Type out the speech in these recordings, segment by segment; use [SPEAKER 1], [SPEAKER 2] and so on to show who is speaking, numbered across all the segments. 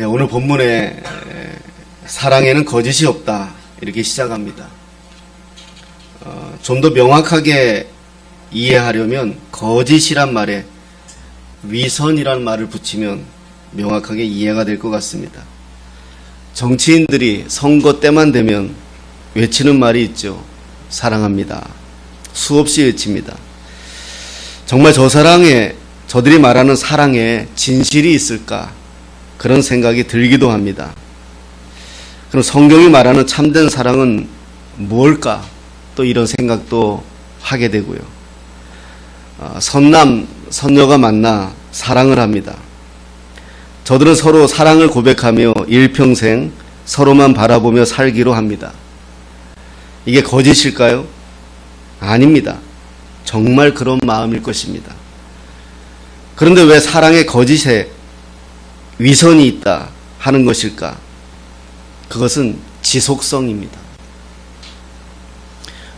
[SPEAKER 1] 오늘 본문에 사랑에는 거짓이 없다 이렇게 시작합니다. 좀 더 명확하게 이해하려면 거짓이란 말에 위선이란 말을 붙이면 명확하게 이해가 될 것 같습니다. 정치인들이 선거 때만 되면 외치는 말이 있죠. 사랑합니다. 수없이 외칩니다. 정말 저들이 말하는 사랑에 진실이 있을까? 그런 생각이 들기도 합니다. 그럼 성경이 말하는 참된 사랑은 무엇일까? 또 이런 생각도 하게 되고요. 선남, 선녀가 만나 사랑을 합니다. 저들은 서로 사랑을 고백하며 일평생 서로만 바라보며 살기로 합니다. 이게 거짓일까요? 아닙니다. 정말 그런 마음일 것입니다. 그런데 왜 사랑의 거짓에 위선이 있다 하는 것일까? 그것은 지속성입니다.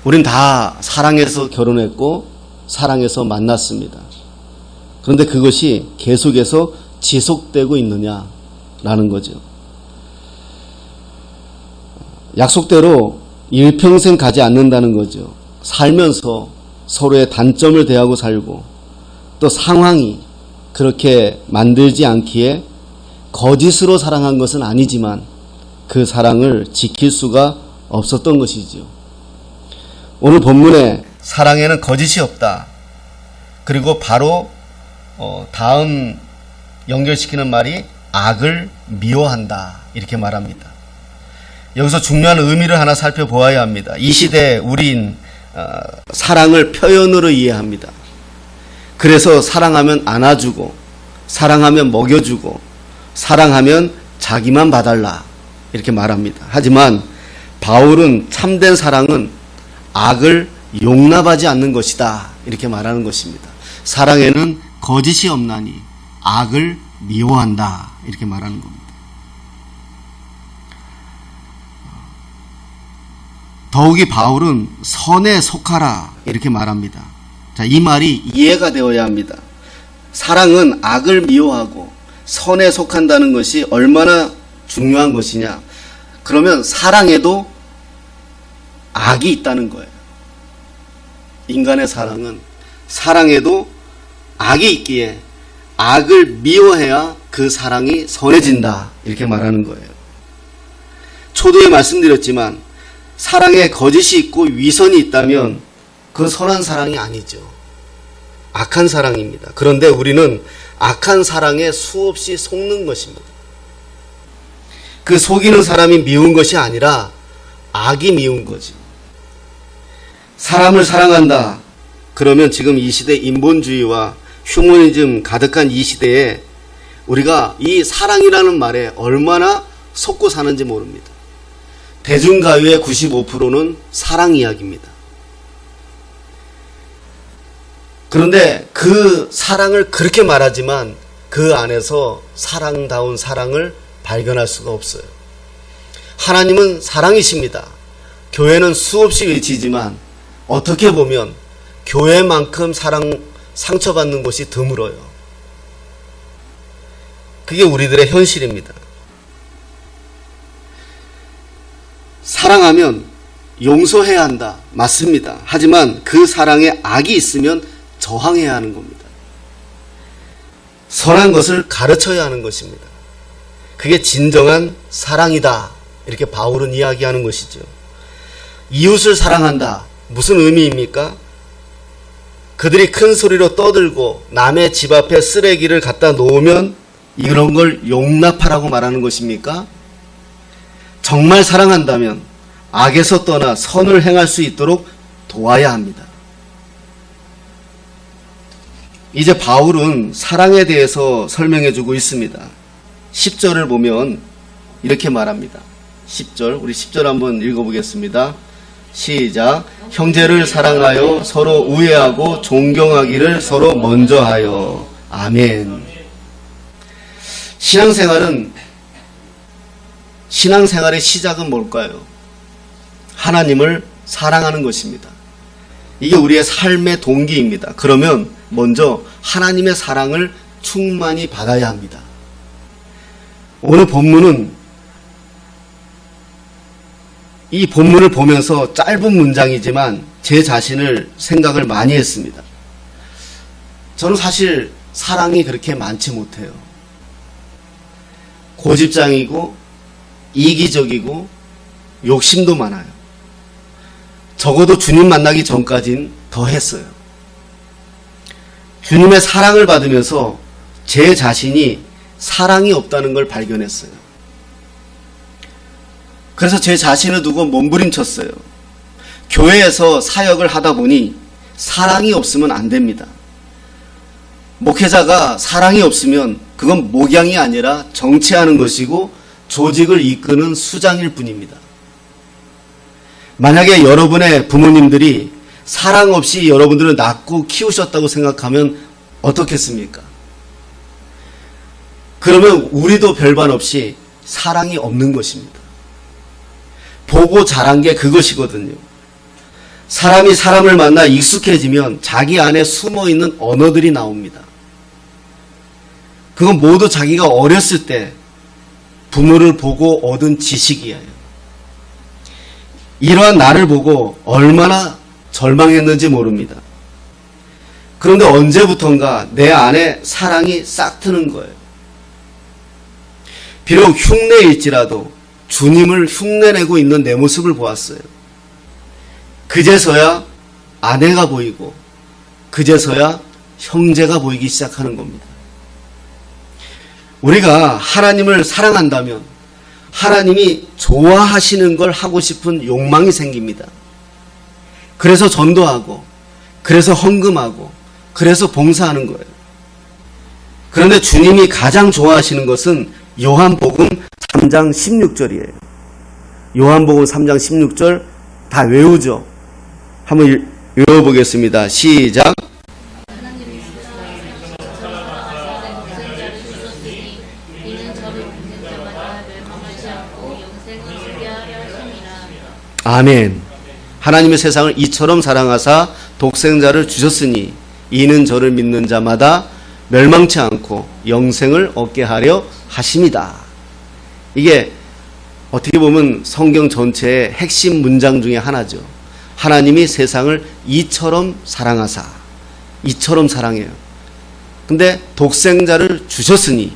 [SPEAKER 1] 우린 다 사랑해서 결혼했고 사랑해서 만났습니다. 그런데 그것이 계속해서 지속되고 있느냐라는 거죠. 약속대로 일평생 가지 않는다는 거죠. 살면서 서로의 단점을 대하고 살고 또 상황이 그렇게 만들지 않기에 거짓으로 사랑한 것은 아니지만 그 사랑을 지킬 수가 없었던 것이죠. 오늘 본문에 사랑에는 거짓이 없다. 그리고 바로 다음 연결시키는 말이 악을 미워한다 이렇게 말합니다. 여기서 중요한 의미를 하나 살펴보아야 합니다. 이 시대에 우린 사랑을 표현으로 이해합니다. 그래서 사랑하면 안아주고 사랑하면 먹여주고 사랑하면 자기만 봐달라 이렇게 말합니다. 하지만 바울은 참된 사랑은 악을 용납하지 않는 것이다 이렇게 말하는 것입니다. 사랑에는 거짓이 없나니 악을 미워한다 이렇게 말하는 겁니다. 더욱이 바울은 선에 속하라 이렇게 말합니다. 자, 이 말이 이해가 되어야 합니다. 사랑은 악을 미워하고 선에 속한다는 것이 얼마나 중요한 것이냐. 그러면 사랑에도 악이 있다는 거예요. 인간의 사랑은 사랑에도 악이 있기에 악을 미워해야 그 사랑이 선해진다 이렇게 말하는 거예요. 초도에 말씀드렸지만 사랑에 거짓이 있고 위선이 있다면 그건 선한 사랑이 아니죠. 악한 사랑입니다. 그런데 우리는 악한 사랑에 수없이 속는 것입니다. 그 속이는 사람이 미운 것이 아니라 악이 미운 거지. 사람을 사랑한다. 그러면 지금 이 시대 인본주의와 휴머니즘 가득한 이 시대에 우리가 이 사랑이라는 말에 얼마나 속고 사는지 모릅니다. 대중가요의 95%는 사랑 이야기입니다. 그런데 그 사랑을 그렇게 말하지만 그 안에서 사랑다운 사랑을 발견할 수가 없어요. 하나님은 사랑이십니다. 교회는 수없이 외치지만 어떻게 보면 교회만큼 상처받는 곳이 드물어요. 그게 우리들의 현실입니다. 사랑하면 용서해야 한다. 맞습니다. 하지만 그 사랑에 악이 있으면 저항해야 하는 겁니다. 선한 것을 가르쳐야 하는 것입니다. 그게 진정한 사랑이다. 이렇게 바울은 이야기하는 것이죠. 이웃을 사랑한다. 무슨 의미입니까? 그들이 큰 소리로 떠들고 남의 집 앞에 쓰레기를 갖다 놓으면 이런 걸 용납하라고 말하는 것입니까? 정말 사랑한다면 악에서 떠나 선을 행할 수 있도록 도와야 합니다. 이제 바울은 사랑에 대해서 설명해주고 있습니다. 10절을 보면 이렇게 말합니다. 10절, 우리 10절 한번 읽어보겠습니다. 시작. 형제를 사랑하여 서로 우애하고 존경하기를 서로 먼저 하여. 아멘. 신앙생활의 시작은 뭘까요? 하나님을 사랑하는 것입니다. 이게 우리의 삶의 동기입니다. 그러면 먼저 하나님의 사랑을 충만히 받아야 합니다. 오늘 본문은 이 본문을 보면서 짧은 문장이지만 제 자신을 생각을 많이 했습니다. 저는 사실 사랑이 그렇게 많지 못해요. 고집장이고 이기적이고 욕심도 많아요. 적어도 주님 만나기 전까진 더 했어요. 주님의 사랑을 받으면서 제 자신이 사랑이 없다는 걸 발견했어요. 그래서 제 자신을 두고 몸부림쳤어요. 교회에서 사역을 하다 보니 사랑이 없으면 안 됩니다. 목회자가 사랑이 없으면 그건 목양이 아니라 정치하는 것이고 조직을 이끄는 수장일 뿐입니다. 만약에 여러분의 부모님들이 사랑 없이 여러분들을 낳고 키우셨다고 생각하면 어떻겠습니까? 그러면 우리도 별반 없이 사랑이 없는 것입니다. 보고 자란 게 그것이거든요. 사람이 사람을 만나 익숙해지면 자기 안에 숨어있는 언어들이 나옵니다. 그건 모두 자기가 어렸을 때 부모를 보고 얻은 지식이에요. 이러한 나를 보고 얼마나 절망했는지 모릅니다. 그런데 언제부턴가 내 안에 사랑이 싹 트는 거예요. 비록 흉내일지라도 주님을 흉내내고 있는 내 모습을 보았어요. 그제서야 아내가 보이고 그제서야 형제가 보이기 시작하는 겁니다. 우리가 하나님을 사랑한다면 하나님이 좋아하시는 걸 하고 싶은 욕망이 생깁니다. 그래서 전도하고 그래서 헌금하고 그래서 봉사하는 거예요. 그런데 주님이 가장 좋아하시는 것은 요한복음 3장 16절이에요. 요한복음 3장 16절 다 외우죠. 한번 외워보겠습니다. 시작. 아멘. 하나님의 세상을 이처럼 사랑하사 독생자를 주셨으니 이는 저를 믿는 자마다 멸망치 않고 영생을 얻게 하려 하심이다. 이게 어떻게 보면 성경 전체의 핵심 문장 중에 하나죠. 하나님이 세상을 이처럼 사랑하사, 이처럼 사랑해요. 근데 독생자를 주셨으니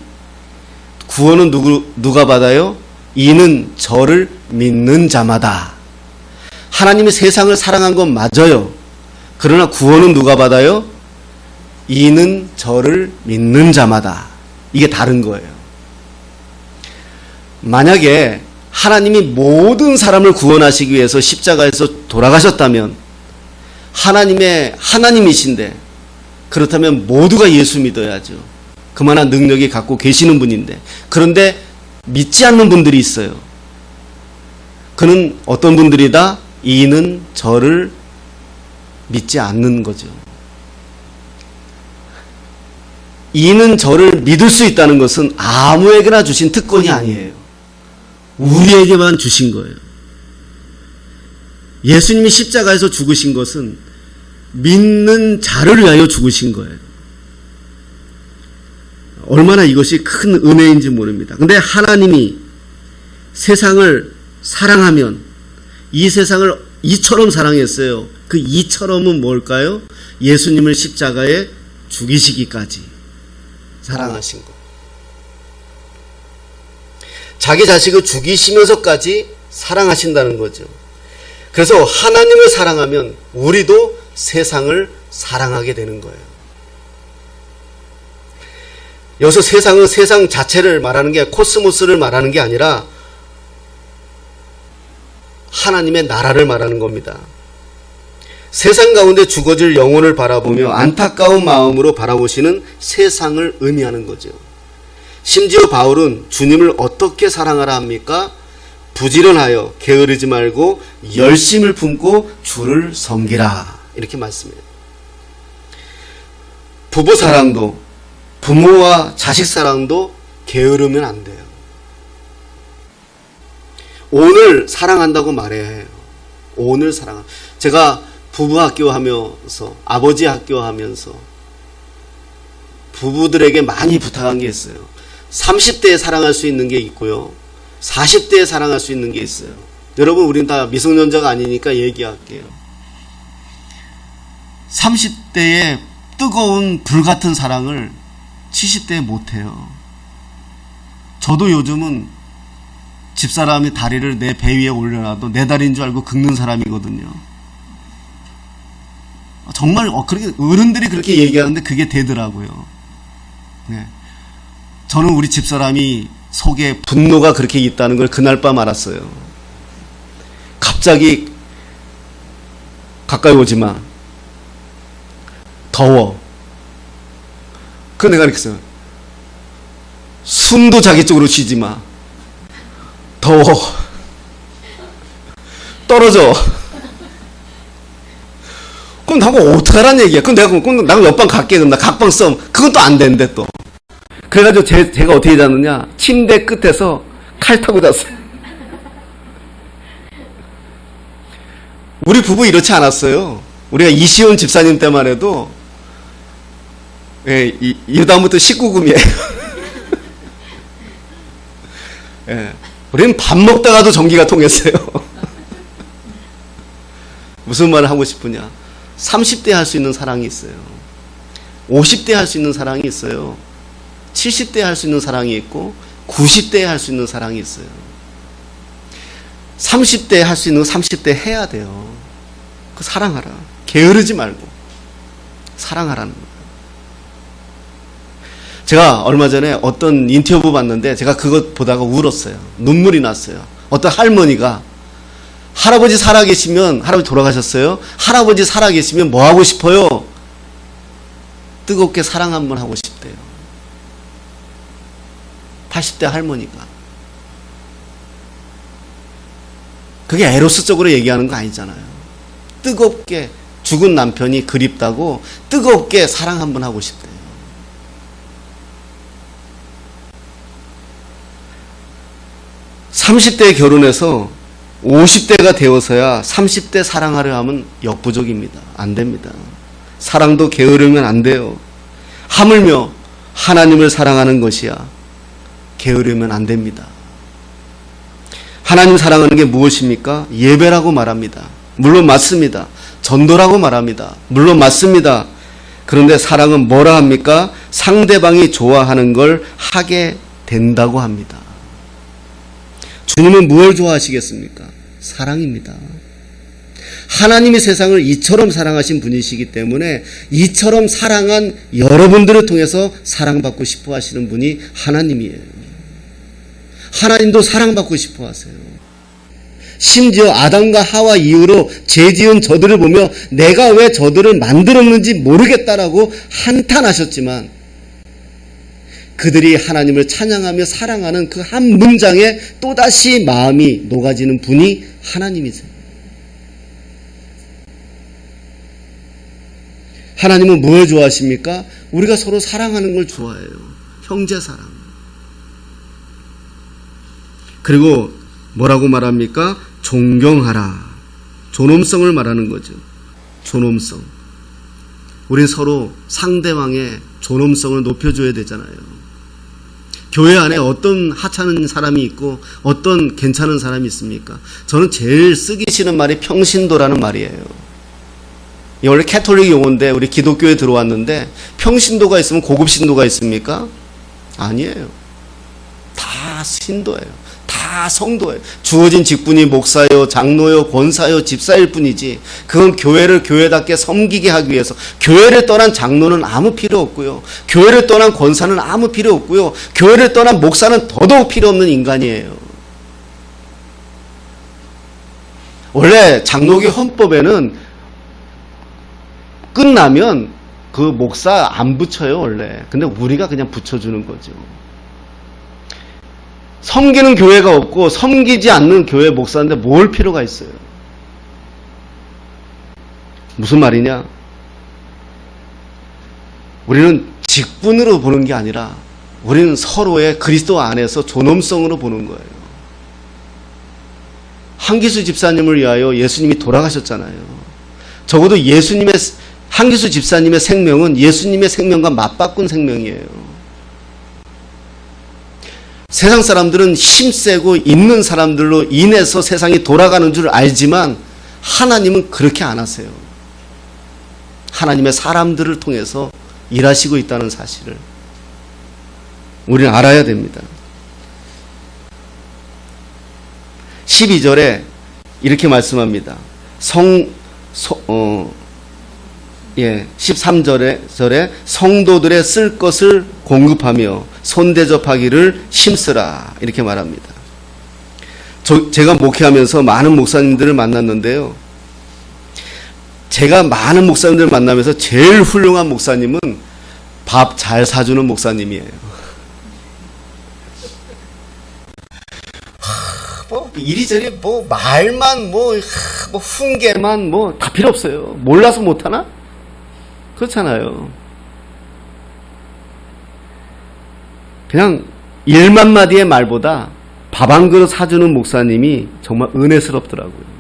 [SPEAKER 1] 구원은 누가 받아요? 이는 저를 믿는 자마다. 하나님이 세상을 사랑한 건 맞아요. 그러나 구원은 누가 받아요? 이는 저를 믿는 자마다. 이게 다른 거예요. 만약에 하나님이 모든 사람을 구원하시기 위해서 십자가에서 돌아가셨다면 하나님이신데 그렇다면 모두가 예수 믿어야죠. 그만한 능력이 갖고 계시는 분인데 그런데 믿지 않는 분들이 있어요. 그는 어떤 분들이다? 이는 저를 믿지 않는 거죠. 이는 저를 믿을 수 있다는 것은 아무에게나 주신 특권이 아니에요. 우리에게만 주신 거예요. 예수님이 십자가에서 죽으신 것은 믿는 자를 위하여 죽으신 거예요. 얼마나 이것이 큰 은혜인지 모릅니다. 근데 하나님이 세상을 사랑하면 이 세상을 이처럼 사랑했어요. 그 이처럼은 뭘까요? 예수님을 십자가에 죽이시기까지 사랑하신 것. 자기 자식을 죽이시면서까지 사랑하신다는 거죠. 그래서 하나님을 사랑하면 우리도 세상을 사랑하게 되는 거예요. 여기서 세상은 세상 자체를 말하는 게 코스모스를 말하는 게 아니라 하나님의 나라를 말하는 겁니다. 세상 가운데 죽어질 영혼을 바라보며 안타까운 마음으로 바라보시는 세상을 의미하는 거죠. 심지어 바울은 주님을 어떻게 사랑하라 합니까? 부지런하여 게으르지 말고 열심을 품고 주를 섬기라. 이렇게 말씀해요. 부부 사랑도 부모와 자식 사랑도 게으르면 안 돼요. 오늘 사랑한다고 말해야 해요. 오늘 사랑. 제가 부부 학교 하면서 아버지 학교 하면서 부부들에게 많이 부탁한 게 있어요. 30대에 사랑할 수 있는 게 있고요. 40대에 사랑할 수 있는 게 있어요. 여러분, 우린 다 미성년자가 아니니까 얘기할게요. 30대의 뜨거운 불같은 사랑을 70대에 못해요. 저도 요즘은 집사람이 다리를 내 배 위에 올려놔도 내 다리인 줄 알고 긁는 사람이거든요. 정말 그렇게 어른들이 그렇게 얘기하는데 그게 되더라고요. 네. 저는 우리 집사람이 속에 분노가 그렇게 있다는 걸 그날 밤 알았어요. 갑자기 가까이 오지 마. 더워. 그 내가 이렇게 했어요. 숨도 자기 쪽으로 쉬지 마. 더워. 떨어져. 그럼 나하고 어떡하란 얘기야. 그럼 내가 옆방 갈게. 그럼 나 각방 써. 그것도 안 되는데 또. 그래가지고 제가 어떻게 잤느냐. 침대 끝에서 칼 타고 잤어요. 우리 부부 이렇지 않았어요. 우리가 이시온 집사님 때만 해도, 예, 이 다음부터 19금이에요. 예, 우리는 밥 먹다가도 전기가 통했어요. 무슨 말을 하고 싶으냐. 30대 할 수 있는 사랑이 있어요. 50대 할 수 있는 사랑이 있어요. 70대 할 수 있는 사랑이 있고 90대 할 수 있는 사랑이 있어요. 30대 할 수 있는 거 30대 해야 돼요. 그 사랑하라. 게으르지 말고 사랑하라는 거예요. 제가 얼마 전에 어떤 인터뷰 봤는데 제가 그것 보다가 울었어요. 눈물이 났어요. 어떤 할머니가 할아버지 살아계시면, 할아버지 돌아가셨어요. 할아버지 살아계시면 뭐 하고 싶어요? 뜨겁게 사랑 한번 하고 싶대요. 80대 할머니가. 그게 에로스적으로 얘기하는 거 아니잖아요. 뜨겁게 죽은 남편이 그립다고 뜨겁게 사랑 한번 하고 싶대요. 30대에 결혼해서 50대가 되어서야 30대 사랑하려 하면 역부족입니다. 안 됩니다. 사랑도 게으르면 안 돼요. 하물며 하나님을 사랑하는 것이야 게으르면 안 됩니다. 하나님 사랑하는 게 무엇입니까? 예배라고 말합니다. 물론 맞습니다. 전도라고 말합니다. 물론 맞습니다. 그런데 사랑은 뭐라 합니까? 상대방이 좋아하는 걸 하게 된다고 합니다. 주님은 무엇을 좋아하시겠습니까? 사랑입니다. 하나님이 세상을 이처럼 사랑하신 분이시기 때문에 이처럼 사랑한 여러분들을 통해서 사랑받고 싶어 하시는 분이 하나님이에요. 하나님도 사랑받고 싶어 하세요. 심지어 아담과 하와 이후로 죄지은 저들을 보며 내가 왜 저들을 만들었는지 모르겠다라고 한탄하셨지만 그들이 하나님을 찬양하며 사랑하는 그 한 문장에 또다시 마음이 녹아지는 분이 하나님이세요. 하나님은 뭘 좋아하십니까? 우리가 서로 사랑하는 걸 좋아해요. 형제 사랑. 그리고 뭐라고 말합니까? 존경하라. 존엄성을 말하는 거죠. 존엄성. 우린 서로 상대방의 존엄성을 높여줘야 되잖아요. 교회 안에 어떤 하찮은 사람이 있고 어떤 괜찮은 사람이 있습니까? 저는 제일 쓰기 싫은 말이 평신도라는 말이에요. 이 원래 캐톨릭 용어인데 우리 기독교에 들어왔는데 평신도가 있으면 고급 신도가 있습니까? 아니에요. 다 신도예요. 다 성도예요. 주어진 직분이 목사요, 장로요, 권사요, 집사일 뿐이지 그건 교회를 교회답게 섬기게 하기 위해서 교회를 떠난 장로는 아무 필요 없고요. 교회를 떠난 권사는 아무 필요 없고요. 교회를 떠난 목사는 더더욱 필요 없는 인간이에요. 원래 장로교 헌법에는 끝나면 그 목사 안 붙여요 원래. 근데 우리가 그냥 붙여주는 거죠. 섬기는 교회가 없고 섬기지 않는 교회 목사인데 뭘 필요가 있어요? 무슨 말이냐? 우리는 직분으로 보는 게 아니라 우리는 서로의 그리스도 안에서 존엄성으로 보는 거예요. 한기수 집사님을 위하여 예수님이 돌아가셨잖아요. 적어도 한기수 집사님의 생명은 예수님의 생명과 맞바꾼 생명이에요. 세상 사람들은 힘세고 있는 사람들로 인해서 세상이 돌아가는 줄 알지만 하나님은 그렇게 안 하세요. 하나님의 사람들을 통해서 일하시고 있다는 사실을 우리는 알아야 됩니다. 12절에 이렇게 말씀합니다. 13절에 성도들의 쓸 것을 공급하며 손대접하기를 힘쓰라 이렇게 말합니다. 제가 목회하면서 많은 목사님들을 만났는데요. 제가 많은 목사님들을 만나면서 제일 훌륭한 목사님은 밥 잘 사주는 목사님이에요. 뭐 이리저리 뭐 말만 뭐 훈계만 뭐 다 필요 없어요. 몰라서 못하나? 그렇잖아요. 그냥 1만 마디의 말보다 밥 한 그릇 사주는 목사님이 정말 은혜스럽더라고요.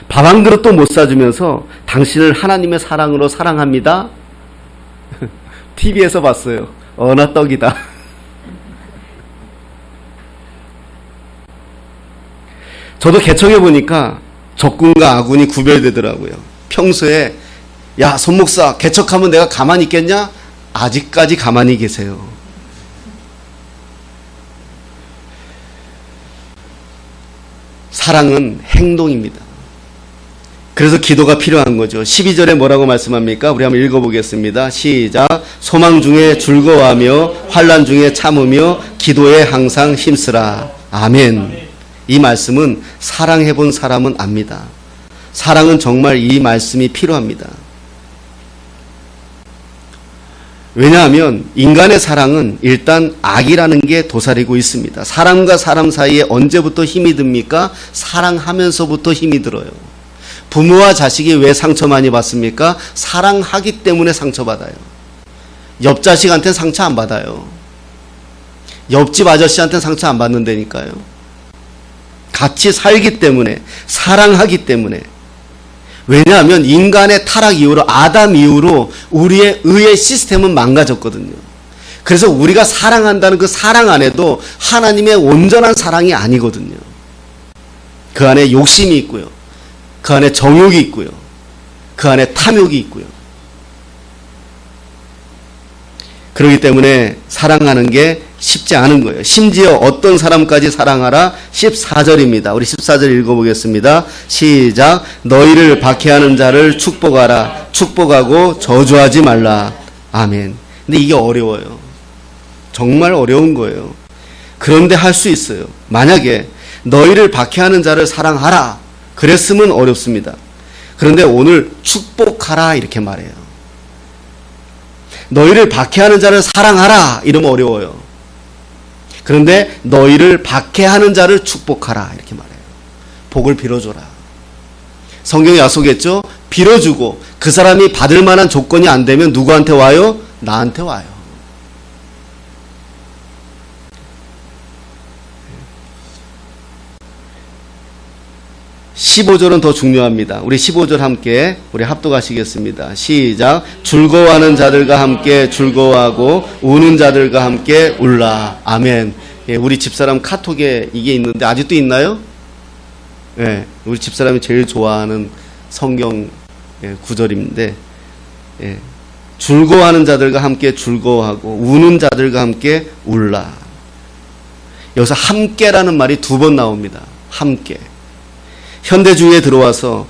[SPEAKER 1] 밥 한 그릇도 못 사주면서 당신을 하나님의 사랑으로 사랑합니다. TV에서 봤어요. 어나 떡이다. 저도 개척해 보니까 적군과 아군이 구별되더라고요. 평소에 야 손목사 개척하면 내가 가만히 있겠냐? 아직까지 가만히 계세요. 사랑은 행동입니다. 그래서 기도가 필요한 거죠. 12절에 뭐라고 말씀합니까? 우리 한번 읽어보겠습니다. 시작. 소망 중에 즐거워하며 환난 중에 참으며 기도에 항상 힘쓰라. 아멘. 이 말씀은 사랑해본 사람은 압니다. 사랑은 정말 이 말씀이 필요합니다. 왜냐하면 인간의 사랑은 일단 악이라는 게 도사리고 있습니다. 사람과 사람 사이에 언제부터 힘이 듭니까? 사랑하면서부터 힘이 들어요. 부모와 자식이 왜 상처 많이 받습니까? 사랑하기 때문에 상처받아요. 옆 자식한테 상처 안 받아요. 옆집 아저씨한테 상처 안 받는다니까요. 같이 살기 때문에, 사랑하기 때문에. 왜냐하면 인간의 타락 이후로, 아담 이후로 우리의 의의 시스템은 망가졌거든요. 그래서 우리가 사랑한다는 그 사랑 안에도 하나님의 온전한 사랑이 아니거든요. 그 안에 욕심이 있고요. 그 안에 정욕이 있고요. 그 안에 탐욕이 있고요. 그렇기 때문에 사랑하는 게 쉽지 않은 거예요. 심지어 어떤 사람까지 사랑하라? 14절입니다. 우리 14절 읽어보겠습니다. 시작. 너희를 박해하는 자를 축복하라. 축복하고 저주하지 말라. 아멘. 근데 이게 어려워요. 정말 어려운 거예요. 그런데 할 수 있어요. 만약에 너희를 박해하는 자를 사랑하라. 그랬으면 어렵습니다. 그런데 오늘 축복하라 이렇게 말해요. 너희를 박해하는 자를 사랑하라 이러면 어려워요. 그런데 너희를 박해하는 자를 축복하라 이렇게 말해요. 복을 빌어줘라. 성경에 약속했죠. 빌어주고 그 사람이 받을 만한 조건이 안 되면 누구한테 와요? 나한테 와요. 15절은 더 중요합니다. 우리 15절 함께 우리 합독하시겠습니다. 시작. 즐거워하는 자들과 함께 즐거워하고 우는 자들과 함께 울라. 아멘. 예, 우리 집사람 카톡에 이게 있는데 아직도 있나요? 예, 우리 집사람이 제일 좋아하는 성경 구절인데 즐거워하는 자들과 함께 즐거워하고 우는 자들과 함께 울라. 여기서 함께라는 말이 2번 나옵니다. 함께. 현대주의에 들어와서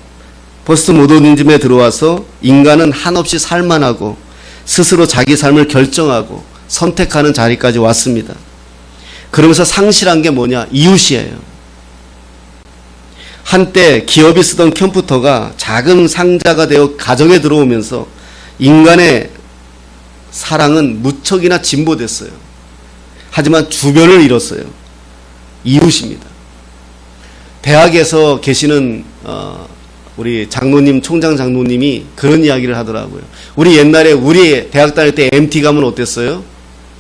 [SPEAKER 1] 포스트 모더니즘에 들어와서 인간은 한없이 살만하고 스스로 자기 삶을 결정하고 선택하는 자리까지 왔습니다. 그러면서 상실한 게 뭐냐? 이웃이에요. 한때 기업이 쓰던 컴퓨터가 작은 상자가 되어 가정에 들어오면서 인간의 사랑은 무척이나 진보됐어요. 하지만 주변을 잃었어요. 이웃입니다. 대학에서 계시는 우리 장로님, 총장 장로님이 그런 이야기를 하더라고요. 우리 옛날에 우리 대학 다닐 때 MT 가면 어땠어요?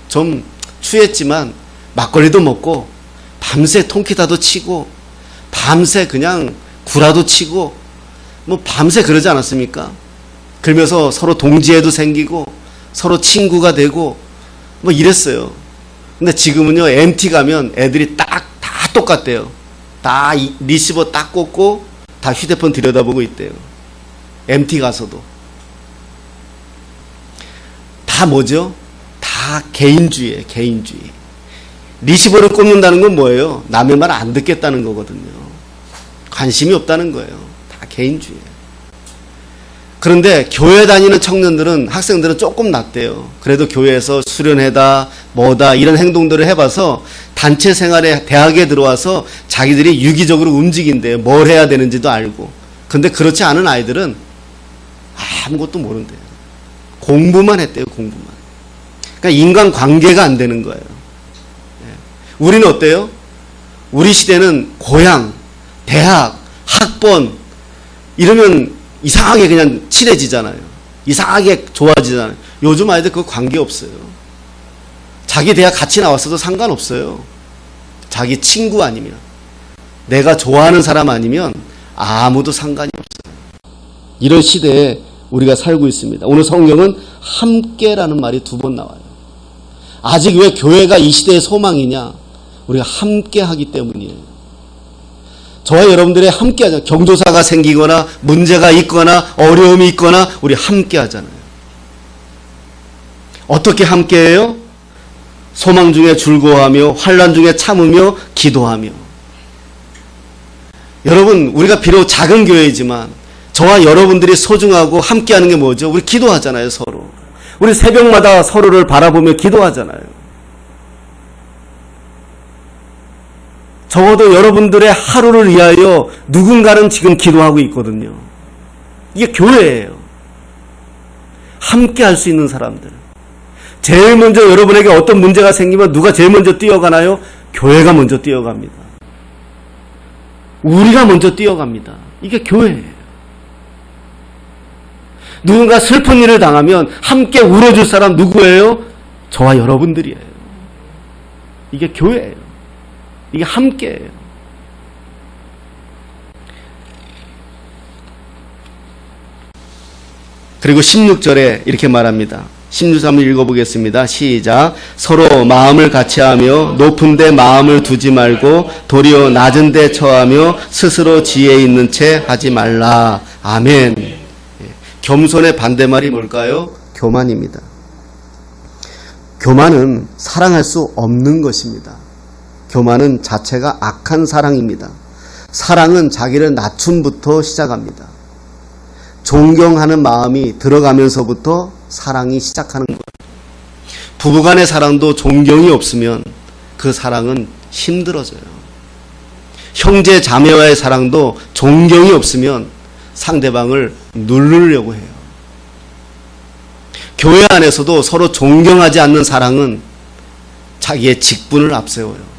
[SPEAKER 1] 좀 추했지만 막걸리도 먹고 밤새 통기타도 치고 밤새 그냥 구라도 치고 뭐 밤새 그러지 않았습니까? 그러면서 서로 동지애도 생기고 서로 친구가 되고 뭐 이랬어요. 근데 지금은요, MT 가면 애들이 다 똑같대요. 다 리시버 딱 꽂고 다 휴대폰 들여다보고 있대요. MT 가서도. 다 뭐죠? 다 개인주의예요. 개인주의. 리시버를 꽂는다는 건 뭐예요? 남의 말 안 듣겠다는 거거든요. 관심이 없다는 거예요. 다 개인주의예요. 그런데 교회 다니는 청년들은, 학생들은 조금 낫대요. 그래도 교회에서 수련회다 뭐다 이런 행동들을 해봐서 단체 생활에, 대학에 들어와서 자기들이 유기적으로 움직인대요. 뭘 해야 되는지도 알고. 근데 그렇지 않은 아이들은 아무것도 모른대요. 공부만 했대요. 공부만. 그러니까 인간관계가 안 되는 거예요. 우리는 어때요? 우리 시대는 고향, 대학, 학번 이러면 이상하게 그냥 친해지잖아요. 이상하게 좋아지잖아요. 요즘 아이들 그거 관계없어요. 자기 대학 같이 나왔어도 상관없어요. 자기 친구 아니면, 내가 좋아하는 사람 아니면 아무도 상관이 없어요. 이런 시대에 우리가 살고 있습니다. 오늘 성경은 함께라는 말이 2번 나와요. 아직 왜 교회가 이 시대의 소망이냐? 우리가 함께 하기 때문이에요. 저와 여러분들이 함께 하잖아요. 경조사가 생기거나 문제가 있거나 어려움이 있거나 우리 함께 하잖아요. 어떻게 함께 해요? 소망 중에 즐거워하며 환난 중에 참으며 기도하며. 여러분, 우리가 비록 작은 교회이지만 저와 여러분들이 소중하고 함께 하는 게 뭐죠? 우리 기도하잖아요. 서로. 우리 새벽마다 서로를 바라보며 기도하잖아요. 적어도 여러분들의 하루를 위하여 누군가는 지금 기도하고 있거든요. 이게 교회예요. 함께 할 수 있는 사람들. 제일 먼저 여러분에게 어떤 문제가 생기면 누가 제일 먼저 뛰어가나요? 교회가 먼저 뛰어갑니다. 우리가 먼저 뛰어갑니다. 이게 교회예요. 누군가 슬픈 일을 당하면 함께 울어줄 사람 누구예요? 저와 여러분들이에요. 이게 교회예요. 이게 함께예요. 그리고 16절에 이렇게 말합니다. 16절 한번 읽어보겠습니다. 시작. 서로 마음을 같이하며 높은 데 마음을 두지 말고 도리어 낮은 데 처하며 스스로 지혜 있는 채 하지 말라. 아멘. 겸손의 반대말이 뭘까요? 교만입니다. 교만은 사랑할 수 없는 것입니다. 교만은 자체가 악한 사랑입니다. 사랑은 자기를 낮춤부터 시작합니다. 존경하는 마음이 들어가면서부터 사랑이 시작하는 거예요. 부부간의 사랑도 존경이 없으면 그 사랑은 힘들어져요. 형제 자매와의 사랑도 존경이 없으면 상대방을 누르려고 해요. 교회 안에서도 서로 존경하지 않는 사랑은 자기의 직분을 앞세워요.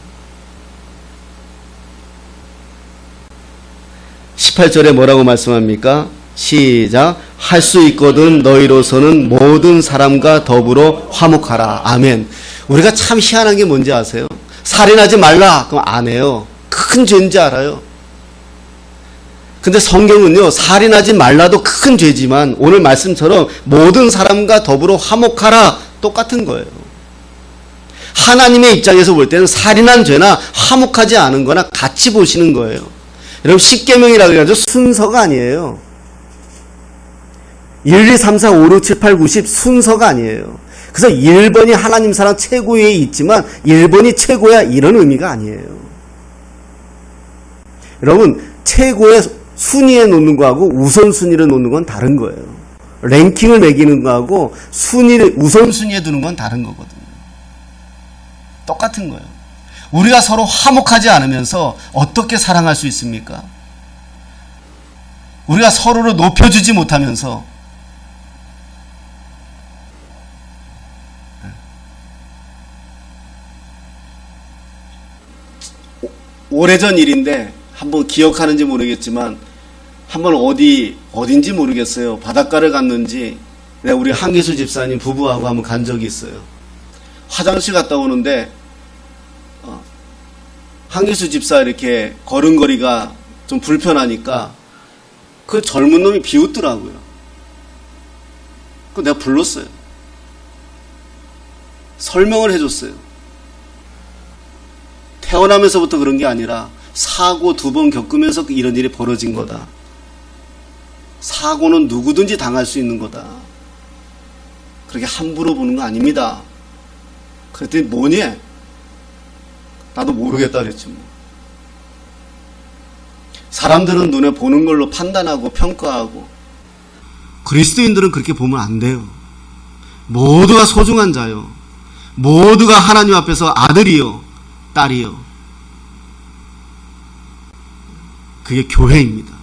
[SPEAKER 1] 18절에 뭐라고 말씀합니까? 시작. 할 수 있거든 너희로서는 모든 사람과 더불어 화목하라. 아멘. 우리가 참 희한한 게 뭔지 아세요? 살인하지 말라. 그럼 안 해요. 큰 죄인지 알아요. 근데 성경은요, 살인하지 말라도 큰 죄지만 오늘 말씀처럼 모든 사람과 더불어 화목하라. 똑같은 거예요. 하나님의 입장에서 볼 때는 살인한 죄나 화목하지 않은 거나 같이 보시는 거예요. 여러분, 십계명이라고 해가지고 순서가 아니에요. 1, 2, 3, 4, 5, 6, 7, 8, 9, 10 순서가 아니에요. 그래서 1번이 하나님 사랑 최고에 있지만 1번이 최고야 이런 의미가 아니에요. 여러분, 최고의 순위에 놓는 거하고 우선순위를 놓는 건 다른 거예요. 랭킹을 매기는 거하고 순위를 우선순위에 두는 건 다른 거거든요. 똑같은 거예요. 우리가 서로 화목하지 않으면서 어떻게 사랑할 수 있습니까? 우리가 서로를 높여주지 못하면서 오래전 일인데 한번 기억하는지 모르겠지만 한번 어딘지 모르겠어요. 바닷가를 갔는지 내가 우리 한기수 집사님 부부하고 한번 간 적이 있어요. 화장실 갔다 오는데 한기수 집사 이렇게 걸음걸이가 좀 불편하니까 그 젊은 놈이 비웃더라고요. 그 내가 불렀어요. 설명을 해줬어요. 태어나면서부터 그런 게 아니라 사고 2번 겪으면서 이런 일이 벌어진 거다. 사고는 누구든지 당할 수 있는 거다. 그렇게 함부로 보는 거 아닙니다. 그랬더니 뭐니? 나도 모르겠다 그랬지 뭐. 사람들은 눈에 보는 걸로 판단하고 평가하고, 그리스도인들은 그렇게 보면 안 돼요. 모두가 소중한 자요. 모두가 하나님 앞에서 아들이요, 딸이요. 그게 교회입니다.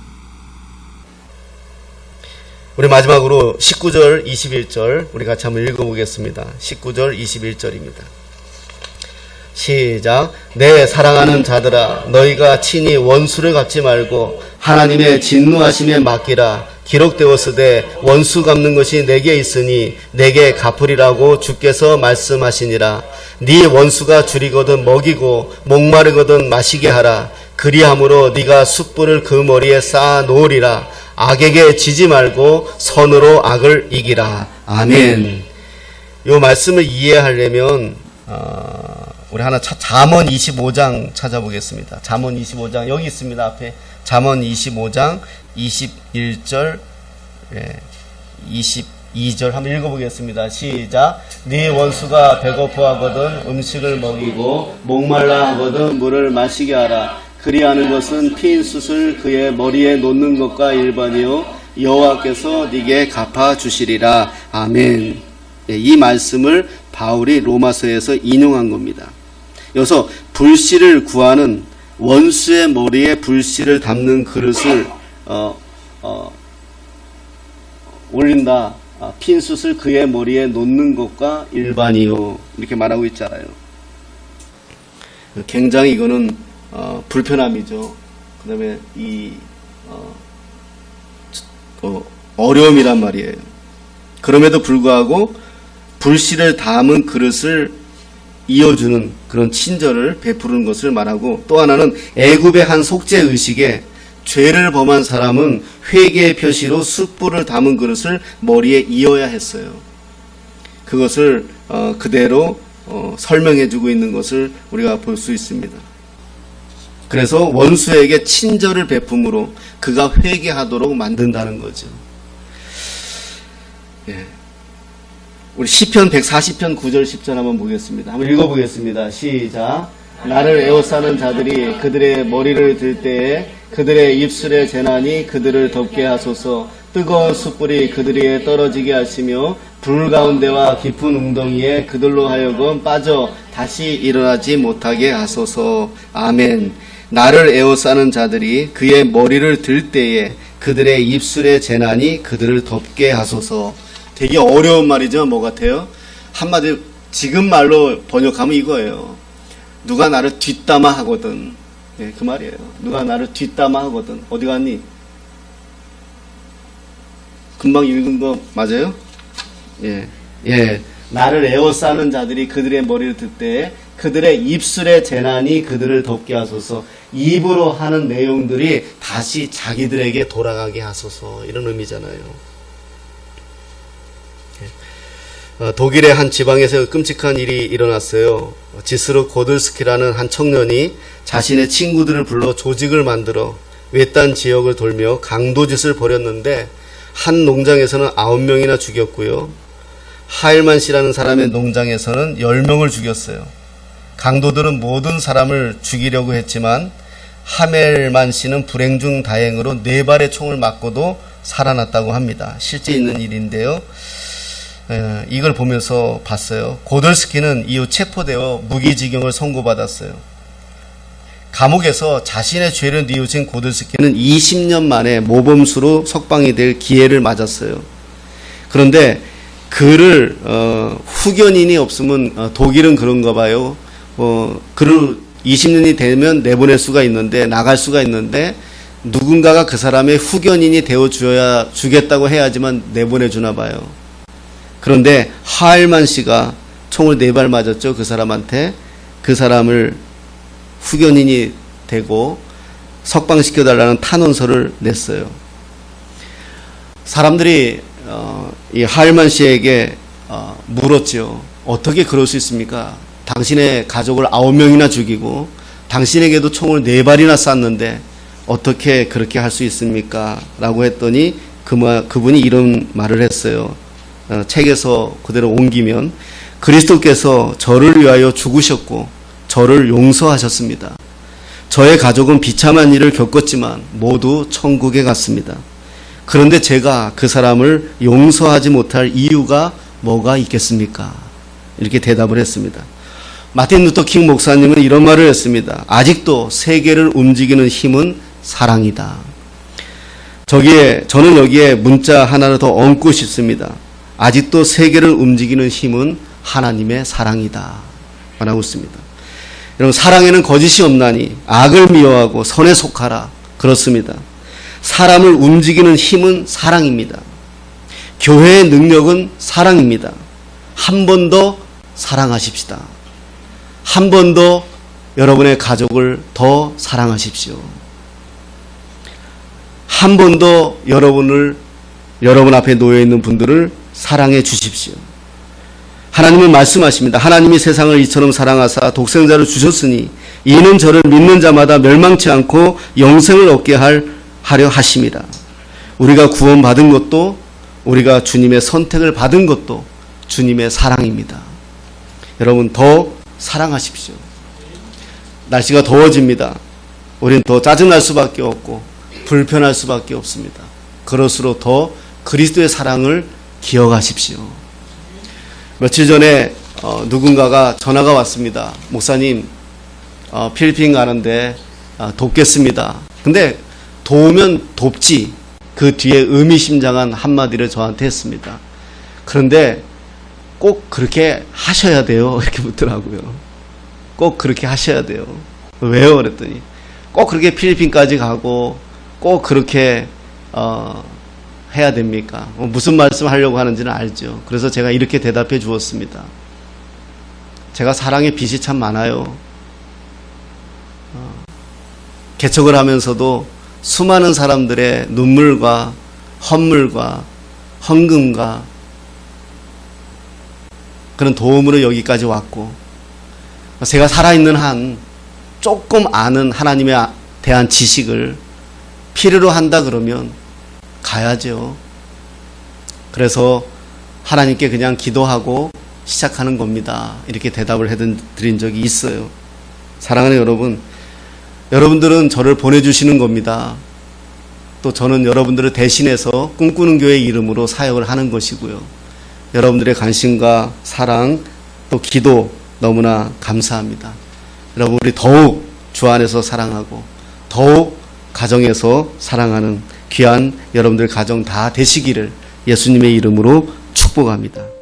[SPEAKER 1] 우리 마지막으로 19절, 21절 우리 같이 한번 읽어보겠습니다. 19절, 21절입니다. 시작. 내 사랑하는 자들아, 너희가 친히 원수를 갚지 말고 하나님의 진노하심에 맡기라. 기록되었으되 원수 갚는 것이 내게 있으니 내게 갚으리라고 주께서 말씀하시니라. 네 원수가 줄이거든 먹이고 목마르거든 마시게 하라. 그리함으로 네가 숯불을 그 머리에 쌓아 놓으리라. 악에게 지지 말고 선으로 악을 이기라. 아멘. 이 말씀을 이해하려면 우리 하나 잠언 25장 찾아보겠습니다. 잠언 25장 여기 있습니다. 앞에 잠언 25장 21절 22절 한번 읽어보겠습니다. 시작. 네 원수가 배고파하거든 음식을 먹이고 목말라 하거든 물을 마시게 하라. 그리하는 것은 피인 숯을 그의 머리에 놓는 것과 일반이요 여호와께서 네게 갚아주시리라. 아멘. 이 말씀을 바울이 로마서에서 인용한 겁니다. 여기서 불씨를 구하는, 원수의 머리에 불씨를 담는 그릇을 올린다. 핀 숯을 그의 머리에 놓는 것과 일반이요, 이렇게 말하고 있잖아요. 굉장히 이거는 불편함이죠. 그 다음에 어려움이란 말이에요. 그럼에도 불구하고 불씨를 담은 그릇을 이어주는 그런 친절을 베푸는 것을 말하고, 또 하나는 애굽의 한 속죄의식에 죄를 범한 사람은 회개의 표시로 숯불을 담은 그릇을 머리에 이어야 했어요. 그것을 그대로 설명해주고 있는 것을 우리가 볼 수 있습니다. 그래서 원수에게 친절을 베품으로 그가 회개하도록 만든다는 거죠. 예. 우리 시편 140편 9절 10절 한번 보겠습니다. 한번 읽어보겠습니다. 시작. 나를 에워싸는 자들이 그들의 머리를 들 때에 그들의 입술의 재난이 그들을 덮게 하소서. 뜨거운 숯불이 그들에게 떨어지게 하시며 불 가운데와 깊은 웅덩이에 그들로 하여금 빠져 다시 일어나지 못하게 하소서. 아멘. 나를 에워싸는 자들이 그의 머리를 들 때에 그들의 입술의 재난이 그들을 덮게 하소서. 되게 어려운 말이죠. 뭐 같아요? 한마디 지금 말로 번역하면 이거예요. 누가 나를 뒷담화 하거든. 예, 그 말이에요. 누가 나를 뒷담화 하거든. 어디 갔니? 금방 읽은 거 맞아요? 예. 나를 에워싸는 자들이 그들의 머리를 들 때 그들의 입술의 재난이 그들을 덮게 하소서. 입으로 하는 내용들이 다시 자기들에게 돌아가게 하소서. 이런 의미잖아요. 독일의 한 지방에서 끔찍한 일이 일어났어요. 지스르 고들스키라는 한 청년이 자신의 친구들을 불러 조직을 만들어 외딴 지역을 돌며 강도짓을 벌였는데, 한 농장에서는 9명이나 죽였고요. 하일만 씨라는 사람의 농장에서는 10명을 죽였어요. 강도들은 모든 사람을 죽이려고 했지만 하멜만 씨는 불행 중 다행으로 4발의 총을 맞고도 살아났다고 합니다. 실제 있는 일인데요. 이걸 보면서 봤어요. 고들스키는 이후 체포되어 무기징역을 선고받았어요. 감옥에서 자신의 죄를 뉘우친 고들스키는 20년 만에 모범수로 석방이 될 기회를 맞았어요. 그런데 그를 후견인이 없으면 독일은 그런가 봐요. 그를 20년이 되면 내보낼 수가 있는데, 나갈 수가 있는데, 누군가가 그 사람의 후견인이 되어줘야, 주겠다고 해야지만 내보내주나 봐요. 그런데 하일만 씨가 총을 4발 맞았죠. 그 사람한테. 그 사람을 후견인이 되고 석방시켜달라는 탄원서를 냈어요. 사람들이 이 하일만 씨에게 물었죠. 어떻게 그럴 수 있습니까? 당신의 가족을 9명이나 죽이고 당신에게도 총을 4발이나 쐈는데 어떻게 그렇게 할 수 있습니까? 라고 했더니 그분이 이런 말을 했어요. 책에서 그대로 옮기면 그리스도께서 저를 위하여 죽으셨고 저를 용서하셨습니다. 저의 가족은 비참한 일을 겪었지만 모두 천국에 갔습니다. 그런데 제가 그 사람을 용서하지 못할 이유가 뭐가 있겠습니까? 이렇게 대답을 했습니다. 마틴 루터 킹 목사님은 이런 말을 했습니다. 아직도 세계를 움직이는 힘은 사랑이다. 저는 여기에 문자 하나를 더 얹고 싶습니다. 아직도 세계를 움직이는 힘은 하나님의 사랑이다. 라고 있습니다. 여러분, 사랑에는 거짓이 없나니 악을 미워하고 선에 속하라. 그렇습니다. 사람을 움직이는 힘은 사랑입니다. 교회의 능력은 사랑입니다. 한 번 더 사랑하십시다. 한 번 더 여러분의 가족을 더 사랑하십시오. 한 번 더 여러분 앞에 놓여 있는 분들을 사랑해 주십시오. 하나님은 말씀하십니다. 하나님이 세상을 이처럼 사랑하사 독생자를 주셨으니 이는 저를 믿는 자마다 멸망치 않고 영생을 얻게 하려 하심이라. 우리가 구원받은 것도 우리가 주님의 선택을 받은 것도 주님의 사랑입니다. 여러분, 더 사랑하십시오. 날씨가 더워집니다. 우리는 더 짜증날 수밖에 없고 불편할 수밖에 없습니다. 그럴수록 더 그리스도의 사랑을 기억하십시오. 며칠 전에 누군가가 전화가 왔습니다. 목사님, 필리핀 가는데 돕겠습니다. 근데 도우면 돕지, 그 뒤에 의미심장한 한마디를 저한테 했습니다. 그런데 꼭 그렇게 하셔야 돼요. 이렇게 묻더라고요. 꼭 그렇게 하셔야 돼요. 왜요? 그랬더니 꼭 그렇게 필리핀까지 가고 꼭 그렇게 해야 됩니까? 무슨 말씀 하려고 하는지는 알죠. 그래서 제가 이렇게 대답해 주었습니다. 제가 사랑의 빚이 참 많아요. 개척을 하면서도 수많은 사람들의 눈물과 헌물과 헌금과 그런 도움으로 여기까지 왔고, 제가 살아있는 한 조금 아는 하나님에 대한 지식을 필요로 한다 그러면 가야죠. 그래서 하나님께 그냥 기도하고 시작하는 겁니다. 이렇게 대답을 해드린 적이 있어요. 사랑하는 여러분, 여러분들은 저를 보내주시는 겁니다. 또 저는 여러분들을 대신해서 꿈꾸는 교회 이름으로 사역을 하는 것이고요. 여러분들의 관심과 사랑 또 기도 너무나 감사합니다. 여러분, 우리 더욱 주 안에서 사랑하고 더욱 가정에서 사랑하는 귀한 여러분들 가정 다 되시기를 예수님의 이름으로 축복합니다.